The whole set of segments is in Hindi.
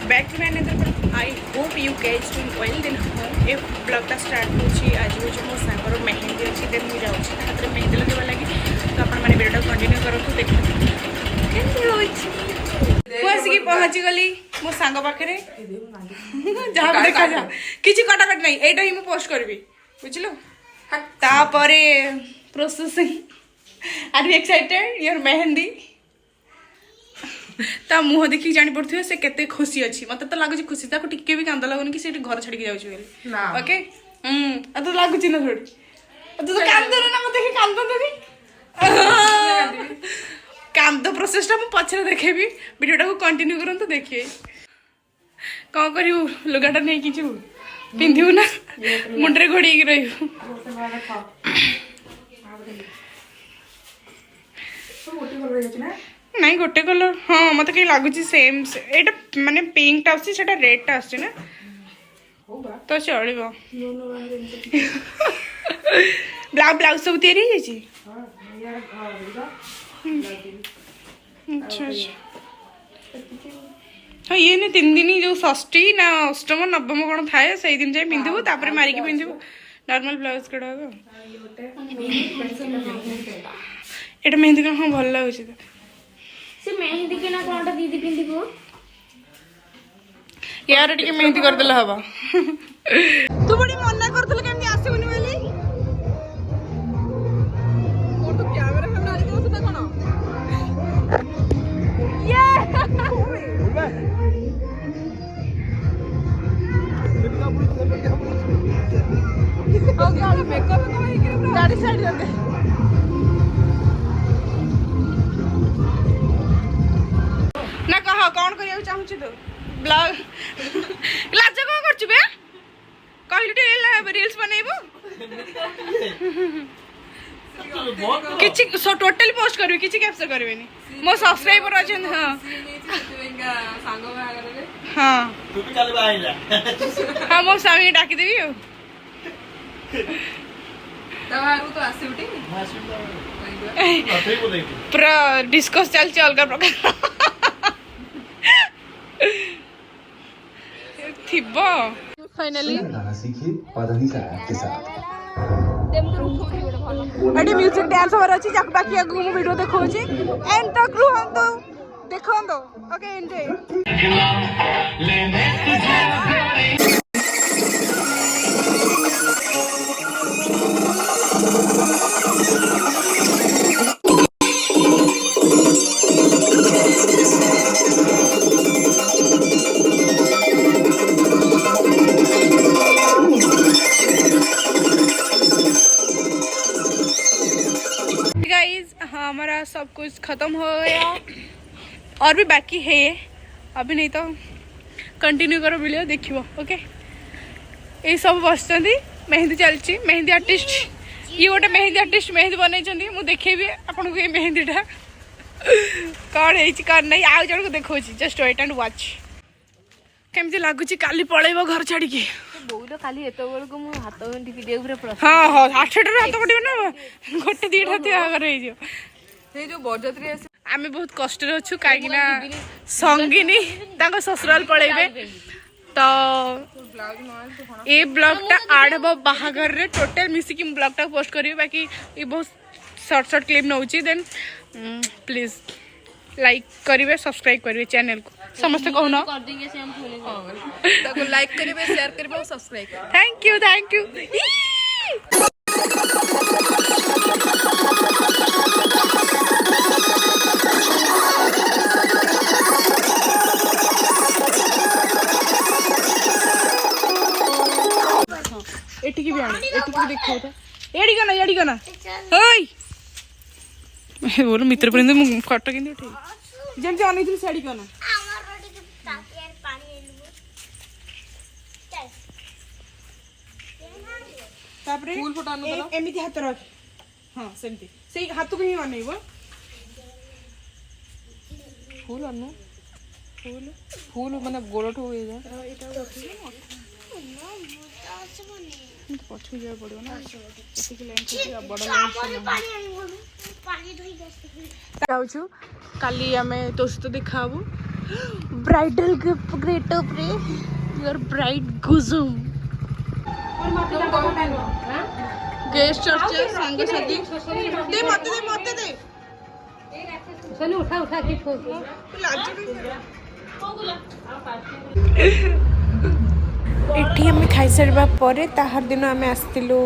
Back to my another. I hope you guys doing well. Then ए ब्लॉगटा स्टार्ट होची आज हो जो मो सांगर मेहंदी अच्छी देन मुझे जाऊँगी हाथ में मेहंदी लगेगा लगी तो आपण मैंने वीडियो कंटिन्यू करूँ देखते आसिकी पहुँची गली मो सांग पाखे जहाँ देखा जा किसी कटाकट नहीं एटा ही मुझे पोस्ट करी बुझल तापर processing R be excited your mehndi ता मुह देखिक जानी पड़े से केते खुशी अच्छी मत तो लगुच खुशी ताको टिके भी कांद लगुन कि से घर छाड़ी जाऊँ बोली ओके तो लगुच ना थोड़ी तू तो कांद ना मत देखी कांद कांद प्रोसेसटा मु पछरे देखेबी वीडियोटा को कंटिन्यू करन तो देखिए कौन करू लुगाटा नहीं कि पिंधु ना मुंडरे घोड़ी रही नहीं गोटे कलर हाँ मत कहीं लगुच सेम एटा माने पिंक टा आछी सेटा रेड टा आछी ना तो चलिबो ब्लाउज सब तैयारी हो जाइए अच्छा हाँ ये नहीं 3 दिन जो षष्ठी ना अष्टम नवम कौन थाए से दिन जाए पिंधु तापर मारिकी पिंधु नॉर्मल ब्लाउज कड़ा एटा मेहंदी हाँ भल लगुच से मेहंदी के ना कोनटा दीदी पिंधिबो यार टिके मेहंदी कर देला हबा तू बड़ी मन्ना करथल केमनी आसीबनी बोली और तो कैमरा हमरा आइ देउ ना कोन ये ओ गाड़ी मेकअप तो है कि गाड़ी साइड कर दे ना कह कौन करिया चाहू छी तो ब्लॉग लाज को करछु बे कहली रील्स बनेबो किछि सो टोटली पोस्ट करबी किछि कैप्चर करबेनी मो सब्सक्राइबर अछन हां सांग बागर रे हां तू भी काले आइला हां मो सामी डाकी देबी हो तवारू तो आसीउटी पूरा डिस्कस चलछि अलग प्रकार थिबो फाइनली सीखिए पादनी से आपके साथ एडी म्यूजिक डांस हो अछि जक बाकी अगु मु वीडियो देखौछि एंड तक रुहन तो देखन दो ओके एंजॉय हाँ हमारा सब कुछ ख़त्म हो गया और भी बाकी है अभी नहीं तो कंटिन्यू करो वीडियो देखियो ओके ये सब बस मेहंदी चलती मेहंदी आर्टिस्ट ये गोटे मेहंदी आर्टिस्ट मेहंदी बनई मुझे देखेबी आपन को ये मेहंदीटा कौन है नहीं आउ जन को देखा जस्ट वेट एंड वॉच केमती लगुच काली पलैब घर छाड़ी बहुत खाली एत बेल को मु हाथ टिपी दे पूरा हाँ हाँ 8टा हाथ पड़े ना गोटे 2टा बाहागर हो बरजात्री आम बहुत कष्ट अच्छु कहीं संगिनी ससुराल पलैबे तो ये ब्लॉगटा आड हम बाहागर रे टोटल मिसिकी ब्लॉगटा पोस्ट करी बाकी ये बहुत short clip now then please like करेंगे सब्सक्राइब करेंगे चैनल को समस्त कहून लाइक करेंगे शेयर करेंगे और सब्सक्राइब थैंक यू एटी की भी आने एटी की देखो तो एडी कना ओय बोलो मित्र प्रिंद मु फोटो किंतु उठे जेम जे अनैथि साड़ी कना हमर रोटी के ताकियार पानी एलबो चल तापरे फूल फोटो अनु करो एमिति हाथ रख हां सेमति सेई हाथ को ही अनैबो फूल अनु फूल माने गोलठो हो जा एटा रखी ना बुता बने पछु जा पड़ो ना एतिक लाइन बड़ पानी धोई जाऊ काली आमे तो सहित देखाबू ब्राइडल गिफ्ट ग्रेट अप रे योर ब्राइड गुजुम गेस्ट चर्चे संग साथी दे मते दे चलो उठा उठा के एठी आम खाई सारा पर ताहर दिन आम आसलु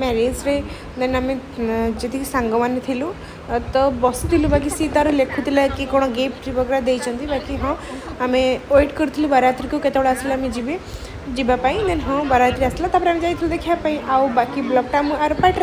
मैरेज रे देन आम जी सांग मैंने थिलु तो बसलु बाकी सी तार लिखुला कि कौन गिफ्ट वगैरह देती बाकी हाँ आम वेट करूँ बारात्री को केत आसला आम जीवाई देन हाँ बारात्री आसला आम जाइलु देखापी आउ बाकी ब्लॉगटा आर पार्ट